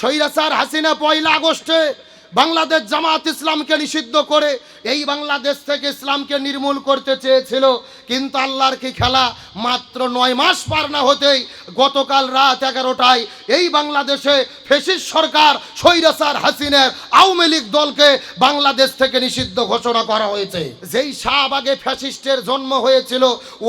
স্বৈরাচার হাসিনা 1 আগস্টে বাংলাদেশ জামাত ইসলামকে নিষিদ্ধ করে এই বাংলাদেশ থেকে ইসলামকে নির্মূল করতে চেয়েছিল, কিন্তু আল্লাহর কি খেলা, মাত্র 9 মাস পার না হতেই গতকাল রাত 11টায় এই বাংলাদেশে ফ্যাসিস্ট সরকার স্বৈরাচার হাসিনার আওয়ামী লীগ দলকে বাংলাদেশ থেকে নিষিদ্ধ ঘোষণা করা হয়েছে। যেই শাহবাগে ফ্যাসিস্টের জন্ম হয়েছিল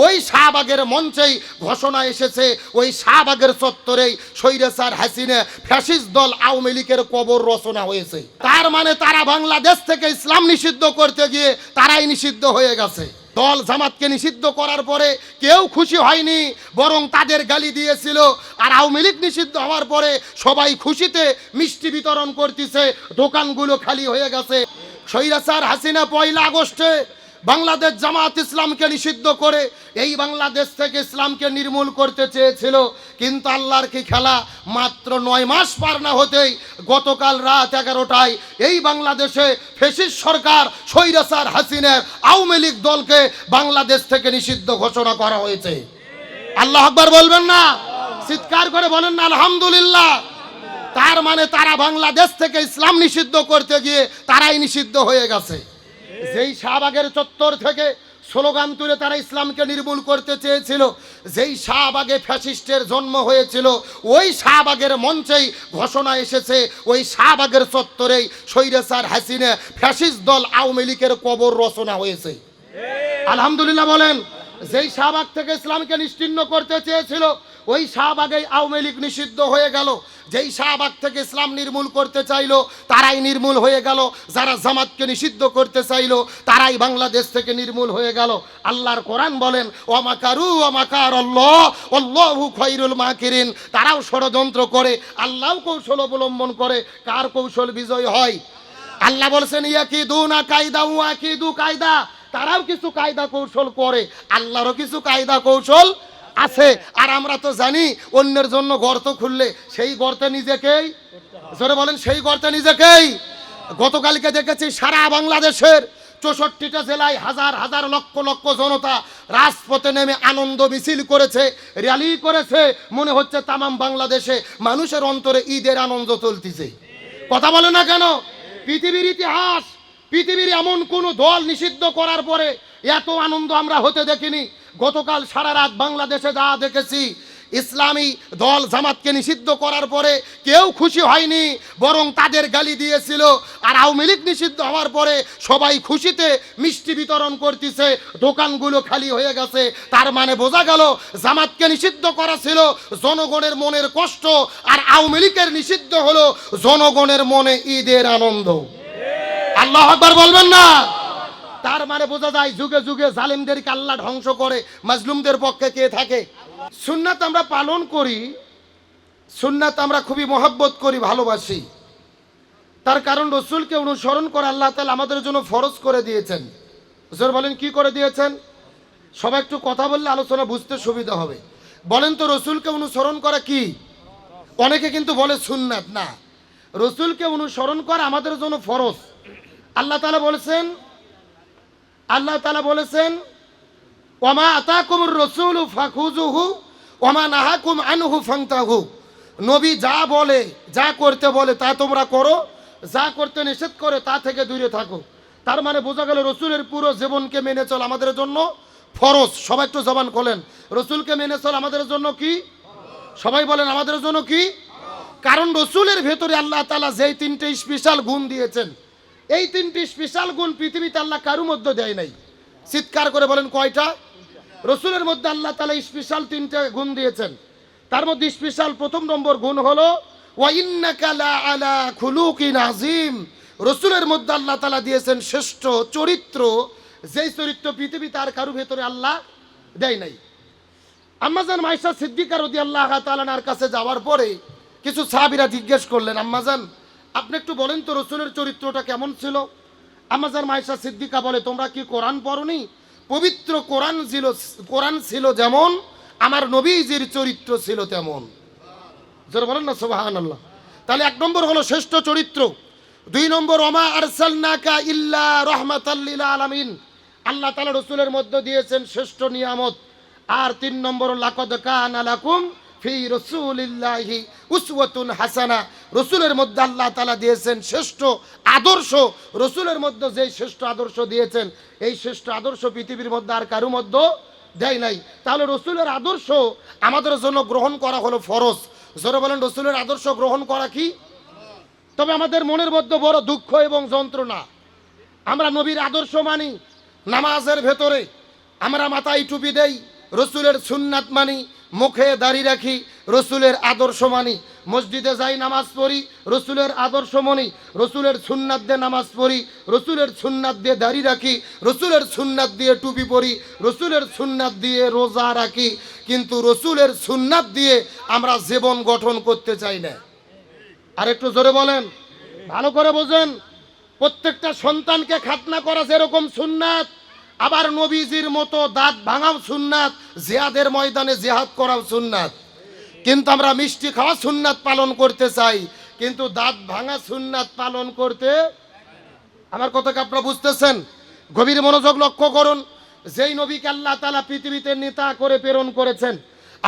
ওই শাহবাগের মঞ্চেই ঘোষণা এসেছে, ওই শাহবাগের চত্বরেই স্বৈরাচার হাসিনা ফ্যাসিস্ট দল আওয়ামী লীগের কবর রচনা হয়েছে। তার মানে তারা বাংলাদেশ থেকে ইসলাম নিষিদ্ধ করতে গিয়ে তারাই নিষিদ্ধ হয়ে গেছে। দল জামাতকে নিষিদ্ধ করার পরে কেউ খুশি হয়নি, বরং তাদের গালি দিয়েছিল। আর আওয়ামী লীগ নিষিদ্ধ হওয়ার পরে সবাই খুশিতে মিষ্টি বিতরণ করতেছে, দোকানগুলো খালি হয়ে গেছে। স্বৈরাচার হাসিনা 1 আগস্টে বাংলাদেশ জামাত ইসলামকে নিষিদ্ধ করে এই বাংলাদেশ থেকে ইসলামকে নির্মূল করতে চেয়েছিল, কিন্তু আল্লাহর কি খেলা, মাত্র 9 মাস পার না হতেই গতকাল রাত 11টায় এই বাংলাদেশে ফ্যাসিস্ট সরকার স্বৈরাচার হাসিনার আওয়ামী লীগ দলকে বাংলাদেশ থেকে নিষিদ্ধ ঘোষণা করা হয়েছে। আল্লাহু আকবার বলবেন না? চিৎকার করে বলেন না আলহামদুলিল্লাহ। তার মানে তারা বাংলাদেশ থেকে ইসলাম নিষিদ্ধ করতে গিয়ে তারাই নিষিদ্ধ হয়ে গেছে। যেই শাহবাগের চত্বর থেকে স্লোগান তুলে তারা ইসলামকে নির্মূল করতে চেয়েছিল, যেই শাহবাগে ফ্যাসিস্টের জন্ম হয়েছিল ওই শাহবাগের মঞ্চেই ঘোষণা এসেছে, ওই শাহবাগের চত্বরেই স্বৈরাচার হাসিনা ফ্যাসিস্ট দল আওয়ামী লীগের কবর রচনা হয়েছে। আলহামদুলিল্লাহ বলেন। যেই শাহবাগ থেকে ইসলামকে নিশ্চিহ্ন করতে চেয়েছিল ওই শাহবাগেই আওয়ামী লীগ নিষিদ্ধ হয়ে গেল। যেই শাহবাগ থেকে ইসলাম নির্মূল করতে চাইলো তারাই নির্মূল হয়ে গেল। যারা জামাতকে নিষিদ্ধ করতে চাইলো তারাই বাংলাদেশ থেকে নির্মূল হয়ে গেল। আল্লাহর কোরআন বলেন ওয়ামাকারু ওয়ামাকার আল্লাহ আল্লাহু খায়রুল মাকিরিন। তারাও ষড়যন্ত্র করে, আল্লাহও কৌশল অবলম্বন করে। কার কৌশল বিজয় হয়? আল্লাহ বলছেন ইয়াকিদুনা কায়দা ওয়া আকিদু কায়দা। তারাও কিছু কায়দা কৌশল করে, আল্লাহরও কিছু কায়দা কৌশল আছে। আর আমরা তো জানি অন্যের জন্য গর্ত খুললে সেই গর্তে নিজেকেই, জোরে বলেন, সেই গর্তে নিজেকেই। গতকালকে দেখেছি সারা বাংলাদেশের 64টা জেলায় হাজার হাজার লক্ষ লক্ষ জনতা রাজপথে নেমে আনন্দ মিছিল করেছে, র্যালি করেছে। মনে হচ্ছে তামাম বাংলাদেশে মানুষের অন্তরে ঈদের আনন্দ চলতেছে। কথা বলে না কেন? পৃথিবীর ইতিহাস, পৃথিবীর এমন কোন দল নিষিদ্ধ করার পরে এত আনন্দ আমরা হতে দেখিনি। গতকাল সারা রাত বাংলাদেশে যা দেখেছি, ইসলামী দল জামাতকে নিষিদ্ধ করার পরে কেউ খুশি হয়নি, বরং তাদের গালি দিয়েছিল। আর আওয়ামী লীগ নিষিদ্ধ হওয়ার পরে সবাই খুশিতে মিষ্টি বিতরণ করতেছে, দোকানগুলো খালি হয়ে গেছে। তার মানে বোঝা গেল জামাতকে নিষিদ্ধ করা ছিল জনগণের মনের কষ্ট, আর আওয়ামী লীগের নিষিদ্ধ হলো জনগণের মনে ঈদের আনন্দ। আল্লাহু আকবার বলবেন না? তার মানে বোঝা যায় যুগে যুগে জালিমদেরকে আল্লাহ ধ্বংস করে, মাজলুমদের পক্ষে কে থাকে? সুন্নাত আমরা পালন করি, সুন্নাত আমরা খুবই মহব্বত করি, ভালোবাসি। তার কারণ রসুলকে অনুসরণ করে আল্লাহ তাআলা আমাদের জন্য ফরজ করে দিয়েছেন। হুজুর বলেন কি করে দিয়েছেন? সবাই একটু কথা বললে আলোচনা বুঝতে সুবিধা হবে। বলেন তো রসুলকে অনুসরণ করা কি? অনেকে কিন্তু বলে সুন্নাত। না, রসুলকে অনুসরণ করা আমাদের জন্য ফরজ। আল্লাহ তাআলা বলেছেন ওয়ামা আতাকুমুর রাসূলু ফাখুযুহু ওয়ামা নাহাকুম আনহু ফান্তাহু। নবী যা বলে, যা করতে বলে তা তোমরা করো, যা করতে নিষেধ করে তা থেকে দূরে থাকো। তার মানে বোঝা গেল রসুলের পুরো জীবনকে মেনে চল আমাদের জন্য ফরজ। সবাই একটু জবান খোলেন, রসুলকে মেনে চল আমাদের জন্য কি? সবাই বলেন আমাদের জন্য কি? কারণ রসুলের ভেতরে আল্লাহ তাআলা যেই 3টে স্পেশাল গুণ দিয়েছেন, এই 3টি স্পেশাল গুণ পৃথিবীতে আল্লাহ কারোর মধ্যে দেয় নাই। চিৎকার করে বলেন কয়টা? রসুলের মধ্যে আল্লাহ তাআলা স্পেশাল 3টে গুণ দিয়েছেন। তার মধ্যে স্পেশাল প্রথম নম্বর গুণ হলো ওয়া ইন্নাকা লা আলা খুলুকিন আযীম। রসুলের মধ্যে আল্লাহ তাআলা দিয়েছেন শ্রেষ্ঠ চরিত্র, যেই চরিত্র পৃথিবীতে আর কারোর ভেতরে আল্লাহ দেয় নাই। আম্মাজান মাইশা সিদ্দিকা রাদিয়াল্লাহু তাআলা আনহার কাছে যাওয়ার পরে কিছু সাহাবীরা জিজ্ঞেস করলেন, আম্মাজান আপনি একটু বলেন তো রসুলের চরিত্রটা কেমন ছিল? আম্মাজান মাইশা সিদ্দিকা বলে, তোমরা কি কোরআন পড়নি? পবিত্র কোরআন ছিল যেমন, আমার নবীজির চরিত্র ছিল তেমন। যারা বলেন না সুবহানাল্লাহ। তাহলে 1 নম্বর হলো শ্রেষ্ঠ চরিত্র। 2 নম্বর ওমা আরসালনাকা ইল্লা রাহমাতাল লিল আলামিন। আল্লাহ তাআলা রসুলের মধ্যে দিয়েছেন শ্রেষ্ঠ নিয়ামত। আর 3 নম্বর লাকাদ কানা লাকুম ফি রাসূলিল্লাহি উসওয়াতুন হাসানা, রসুলের মধ্যে আল্লাহ তাআলা দিয়েছেন শ্রেষ্ঠ আদর্শ। রসুলের মধ্যে যেই শ্রেষ্ঠ আদর্শ দিয়েছেন, এই শ্রেষ্ঠ আদর্শ পৃথিবীর মধ্যে আর কারো মধ্যে দেয় নাই। তাহলে রসুলের আদর্শ আমাদের জন্য গ্রহণ করা হলো ফরজ। জোরে বলেন, রসুলের আদর্শ গ্রহণ করা কি? তবে আমাদের মনের মধ্যে বড় দুঃখ এবং যন্ত্রণা। আমরা নবীর আদর্শ মানি, নামাজের ভেতরে আমরা মাথায় টুপি দেই, রসুলের সুন্নাত মানি, মুখে দাড়ি রাখি, রসুলের আদর্শ মানি, মসজিদে যাই নামাজ পড়ি, রসুলের আদর্শ মানি, রসুলের সুন্নাত দিয়ে নামাজ পড়ি, রসুলের সুন্নাত দিয়ে দাড়ি রাখি, রসুলের সুন্নাত দিয়ে টুপি পরি, রসুলের সুন্নাত দিয়ে রোজা রাখি, কিন্তু রসুলের সুন্নাত দিয়ে আমরা জীবন গঠন করতে চাই না। আর একটু জোরে বলেন, ভালো করে বোঝেন। প্রত্যেকটা সন্তানকে খাতনা করা যেরকম সুন্নাত, আবার নবীজির মতো দাঁত ভাঙাও সুন্নাত, জিহাদের ময়দানে জিহাদ করাও সুন্নাত। কিন্তু আমরা মিষ্টি খাওয়া সুন্নাত পালন করতে চাই, কিন্তু দাঁত ভাঙা সুন্নাত পালন করতে। আমার কথাকে আপনারা বুঝতেছেন? গভীর মনোযোগ লক্ষ্য করুন। যেই নবীকে আল্লাহ তাআলা পৃথিবীতে নেতা করে প্রেরণ করেছেন,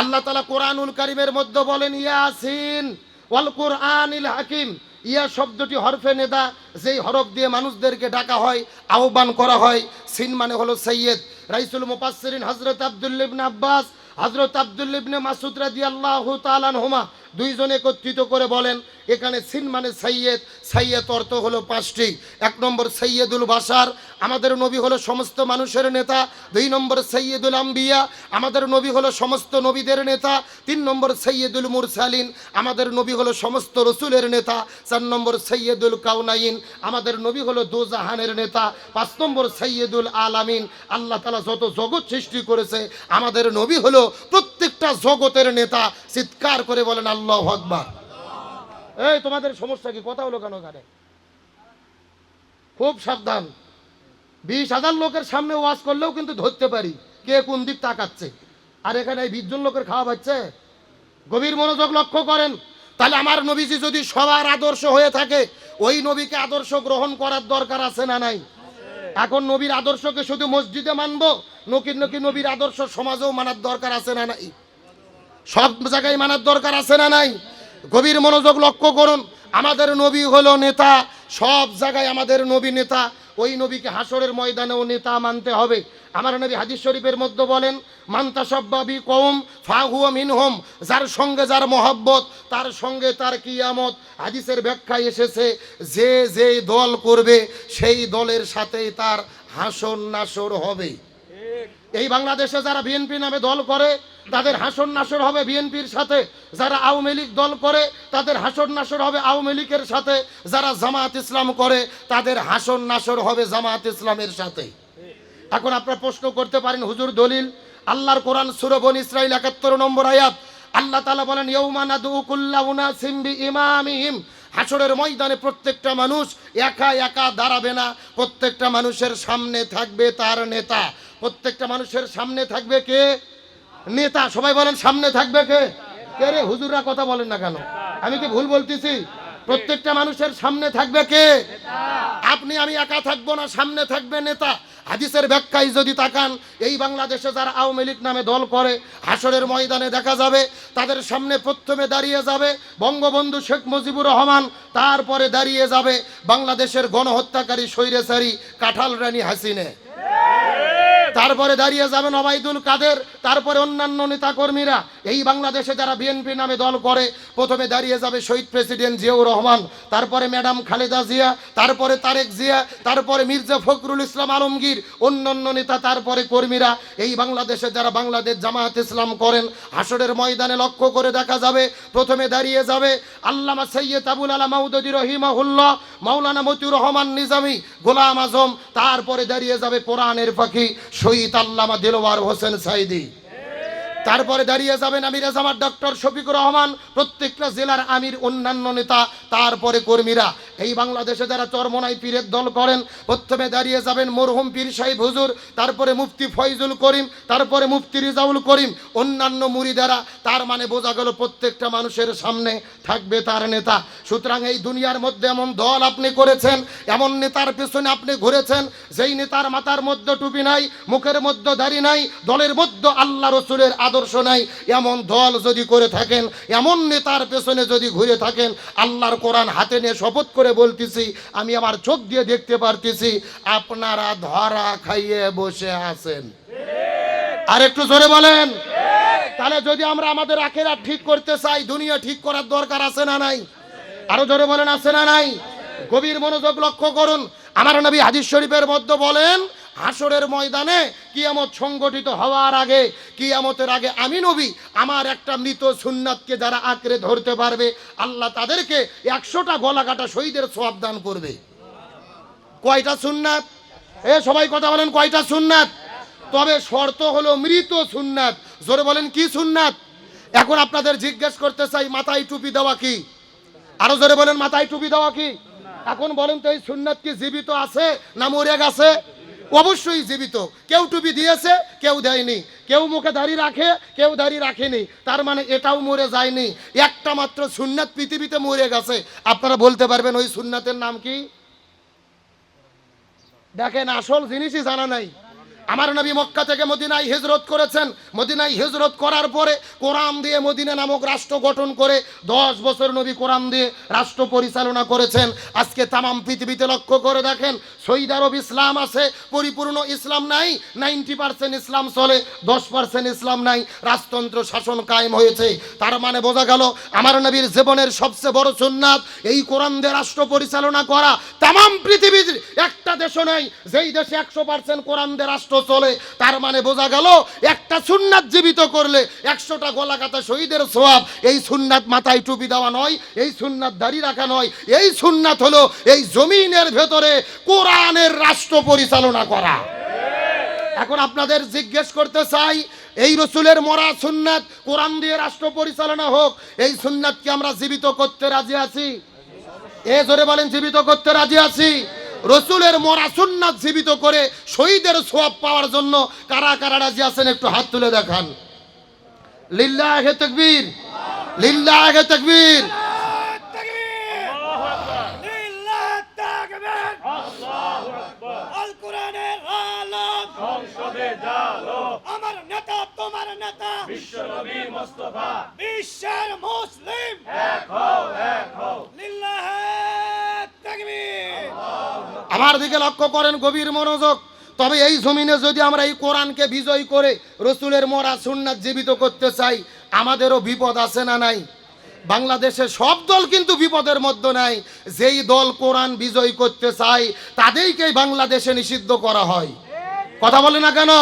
আল্লাহ তাআলা কোরআনুল কারীমের মধ্যে বলেন ইয়াসিন ওয়াল কুরআনিল হাকিম। ইয়া শব্দটি হরফে নেদা, যেই হরফ দিয়ে মানুষদেরকে ডাকা হয়, আহ্বান করা হয়। সিন মানে হলো সৈয়দ। রাইসুল মুফাসসিরিন হযরত আব্দুল্লাহ ইবনে আব্বাস, হযরত আব্দুল্লাহ ইবনে মাসউদ রাদিয়াল্লাহু তাআলা আনহুমা দুইজন একত্রিত করে বলেন, এখানে সিন মানে সৈয়দ। সৈয়দ অর্থ হলো পাঁচটি। এক নম্বর সৈয়দুল বাশার, আমাদের নবী হলো সমস্ত মানুষের নেতা। দুই নম্বর সৈয়দুল আম্বিয়া, আমাদের নবী হলো সমস্ত নবীদের নেতা। তিন নম্বর সৈয়দুল মুরসালিন, আমাদের নবী হলো সমস্ত রসুলের নেতা। চার নম্বর সৈয়দুল কাউনাইন, আমাদের নবী হলো দোজাহানের নেতা। পাঁচ নম্বর সৈয়দুল আলামিন, আল্লাহ তাআলা যত জগৎ সৃষ্টি করেছে আমাদের নবী হলো প্রত্যেকটা জগতের নেতা। চিৎকার করে বলেন আল্লাহু আকবার। এই তোমাদের সমস্যা কি? কথা হলো কেন? গানে খুব সাবধান। 20,000 লোকের সামনে ওয়াজ করলেও কিন্তু ধরতে পারি কে কোন দিক তাকাচ্ছে। আর এখানে 20 জন লোকের খাওয়া পাচ্ছে। গভীর মনোযোগ লক্ষ্য করেন। তাহলে আমার নবীজি যদি সবার আদর্শ হয়ে থাকে, ওই নবীকে আদর্শ গ্রহণ করার দরকার আছে না নাই? এখন নবীর আদর্শকে শুধু মসজিদে মানবো, নাকি নবীর আদর্শ সমাজেও মানার দরকার আছে না নাই? সব জায়গায় মানার দরকার আছে না নাই? গভীর মনোযোগ লক্ষ্য করুন। আমাদের নবী হলো নেতা, সব জায়গায় আমাদের নবী নেতা। ওই নবীকে হাসরের ময়দানেও নেতা মানতে হবে। আমার নবী হাদিস শরীফের মধ্যে বলেন, মান তাশাব্বা বি কওম ফাহুয়া মিনহুম, যার সঙ্গে যার মহব্বত তার সঙ্গে তার কিয়ামত। হাদিসের ব্যাখ্যায় এসেছে, যে যেই দল করবে সেই দলের সাথেই তার হাসর নাসর হবে। এই বাংলাদেশে যারা বিএনপি নামে দল করে তাদের হাসর নাসর হবে বিএনপির সাথে, যারা আওয়ামী লীগ দল করে তাদের হাসর নাসর হবে আওয়ামী লীগের সাথে, যারা জামাত ইসলাম করে তাদের হাসর নাসর হবে জামাত ইসলামের সাথে। এখন আপনারা প্রশ্ন করতে পারেন, হুজুর দলিল? আল্লাহর কোরআন সূরা বনী ইসরাঈল 71 নম্বর আয়াত। আল্লাহ তাআলা বলেন, ইয়াউমা নাদউ কুল্লা উনাসিম বিইমামিহিম। হাসরের ময়দানে প্রত্যেকটা মানুষ একা একা দাঁড়াবে না, প্রত্যেকটা মানুষের সামনে থাকবে তার নেতা। প্রত্যেকটা মানুষের সামনে থাকবে কে? নেতা। সবাই বলেন, সামনে থাকবে কে? কে রে? হুজুররা কথা বলেন না কেন? আমি কি ভুল বলতেছি? প্রত্যেকটা মানুষের সামনে থাকবে কে? আপনি আমি একা থাকবো না, সামনে থাকবে নেতা। হাদিসের ব্যাখ্যায় যদি তাকান, এই বাংলাদেশে যারা আওয়ামী লীগ নামে দল করে হাসরের ময়দানে দেখা যাবে তাদের সামনে প্রথমে দাঁড়িয়ে যাবে বঙ্গবন্ধু শেখ মুজিবুর রহমান, তারপরে দাঁড়িয়ে যাবে বাংলাদেশের গণহত্যাকারী স্বৈরাচারী কাঁঠাল রানী হাসিনা, তারপরে দাঁড়িয়ে যাবেন ওবায়দুল কাদের, তারপরে অন্যান্য নেতা কর্মীরা। এই বাংলাদেশে যারা বিএনপি নামে দল করে প্রথমে দাঁড়িয়ে যাবে শহীদ প্রেসিডেন্ট জিয়াউর রহমান, তারপরে ম্যাডাম খালেদা জিয়া, তারপরে তারেক জিয়া, তারপরে মির্জা ফখরুল ইসলাম আলমগীর, অন্যান্য নেতা, তারপরে কর্মীরা। এই বাংলাদেশে যারা বাংলাদেশ জামায়াত ইসলাম করেন হাসরের ময়দানে লক্ষ্য করে দেখা যাবে প্রথমে দাঁড়িয়ে যাবে আল্লামা সৈয়দ আবুল আলা মাউদুদি রহিমাহুল্লাহ, মাওলানা মতিউর রহমান নিজামী, গোলাম আজম, তারপরে দাঁড়িয়ে যাবে কোরআনের পাখি শহীদ আল্লামা দিলওয়ার হোসেন সাইদি, তারপরে দাঁড়িয়ে যাবেন আমির জামাত ডক্টর শফিকুর রহমান, প্রত্যেকটা জেলার আমির, অন্যান্য নেতা, তারপরে কর্মীরা। এই বাংলাদেশে যারা চরমনাই পীরের দল করেন প্রথমে দাঁড়িয়ে যাবেন মরহুম পীর সাহেব হুজুর, তারপরে মুফতি ফয়জুল করিম, তারপরে মুফতি রিজাউল করিম, অন্যান্য মুরিদারা। তার মানে বোঝা গেল প্রত্যেকটা মানুষের সামনে থাকবে তার নেতা। সুতরাং এই দুনিয়ার মধ্যে এমন দল আপনি করেছেন, এমন নেতার পেছনে আপনি ঘুরেছেন, যেই নেতার মাথার মধ্যে টুপি নাই, মুখের মধ্যে দাড়ি নাই, দলের মধ্যে আল্লাহ রসুলের আদর্শ নাই, এমন দল যদি করে থাকেন, এমন নেতার পেছনে যদি ঘুরে থাকেন, আল্লাহর কোরআন হাতে নিয়ে শপথ করে বলতেছি, আমি আমার চোখ দিয়ে দেখতে পারতেছি, আপনারা ধরা খাইয়ে বসে আছেন। আর একটু জোরে বলেন। তাহলে যদি আমরা আমাদের আখিরাত ঠিক করতে চাই, দুনিয়া ঠিক করার দরকার আছে না নাই? আরো জোরে বলেন, আছে না নাই? গভীর মনোযোগ লক্ষ্য করুন। আমার নবী হাদিস শরীফের মধ্যে বলেন, হাসরের ময়দানে কিয়ামত সংগঠিত হওয়ার আগে, কিয়ামতের আগে আমি নবী আমার একটা মৃত সুন্নাতকে যারা আঁকড়ে ধরতে পারবে, আল্লাহ তাদেরকে 100টা গলা কাটা শহীদের সওয়াব দান করবে। কয়টা সুন্নাত? সবাই কথা বলেন, কয়টা সুন্নাত? তবে শর্ত হলো মৃত সুন্নাত। জোরে বলেন, কি সুন্নাত? এখন আপনাদের জিজ্ঞেস করতে চাই, মাথায় টুপি দেওয়া কি? আরো জোরে বলেন, মাথায় টুপি দেওয়া কি? এখন বলেন তো, এই সুন্নাত কি জীবিত আছে না মরে গেছে? অবশ্যই জীবিত। কেউ টুপি দিয়েছে, কেউ দেয়নি, কেউ মুখে দাড়ি রাখে, কেউ দাড়ি রাখেনি, তার মানে এটাও মরে যায়নি। একটা মাত্র সুন্নাত পৃথিবীতে মরে গেছে। আপনারা বলতে পারবেন ওই সুন্নাতের নাম কি? দেখেন, আসল জিনিসই জানা নাই। আমার নবী মক্কা থেকে মদিনায় হিজরত করেছেন। মদিনায় হিজরত করার পরে কোরআন দিয়ে মদিনা নামক রাষ্ট্র গঠন করে 10 বছর নবী কোরআন দিয়ে রাষ্ট্র পরিচালনা করেছেন। আজকে তামাম পৃথিবীতে লক্ষ্য করে দেখেন, সৌদি আরব ইসলাম আছে, পরিপূর্ণ ইসলাম নাই, 90% ইসলাম চলে, 10% ইসলাম নাই, রাজতন্ত্র শাসন কায়েম হয়েছে। তার মানে বোঝা গেল, আমার নবীর জীবনের সবচেয়ে বড় সুন্নাত এই কোরআন দিয়ে রাষ্ট্র পরিচালনা করা। তামাম পৃথিবীর একটা দেশও নেই যেই দেশে 100% কোরআন দিয়ে রাষ্ট্র চলে। তার মানে বোঝা গেল, একটা সুন্নাত জীবিত করলে 100টা গলা কাটা শহীদের সওয়াব। এই সুন্নাত মাথায় টুপি দেওয়া নয়, এই সুন্নাত দাড়ি রাখা নয়, এই সুন্নাত হলো এই জমিনের ভেতরে কোরআনের রাষ্ট্র পরিচালনা করা। এখন আপনাদের জিজ্ঞেস করতে চাই, এই রসুলের মরা সুন্নাত কোরআন দিয়ে রাষ্ট্র পরিচালনা হোক, এই সুন্নাত কি আমরা জীবিত করতে রাজি আছি? জোরে বলেন, জীবিত করতে রাজি আছি? রসুলের মরা সুন্নাত জীবিত করে শহীদের সওয়াব পাওয়ার জন্য কারা কারা রাজি আছেন? একটু হাত তুলে দেখান। লিল্লাহে তাকবীর, লিল্লাহে তাকবীর। আল কোরআনের আলম সংসদে জালো, আমার নেতা তোমার নেতা বিশ্ব নবী মুস্তাফা, বিশ্বের মুসলিম এক হও, এক হও। লিল্লাহে তাকবীর। আমার দিকে লক্ষ্য করেন, গভীর মনোযোগ। তবে এই জমিনে যদি আমরা এই কোরআনকে বিজয় করে রসুলের মরা সুন্নাত জীবিত করতে চাই, আমাদেরও বিপদ আছে না নাই? বাংলাদেশে সব দল কিন্তু বিপদের মধ্যে নাই। যেই দল কোরআন বিজয় করতে চায় তাদেরকেই বাংলাদেশে নিষিদ্ধ করা হয়। কথা বলে না কেন?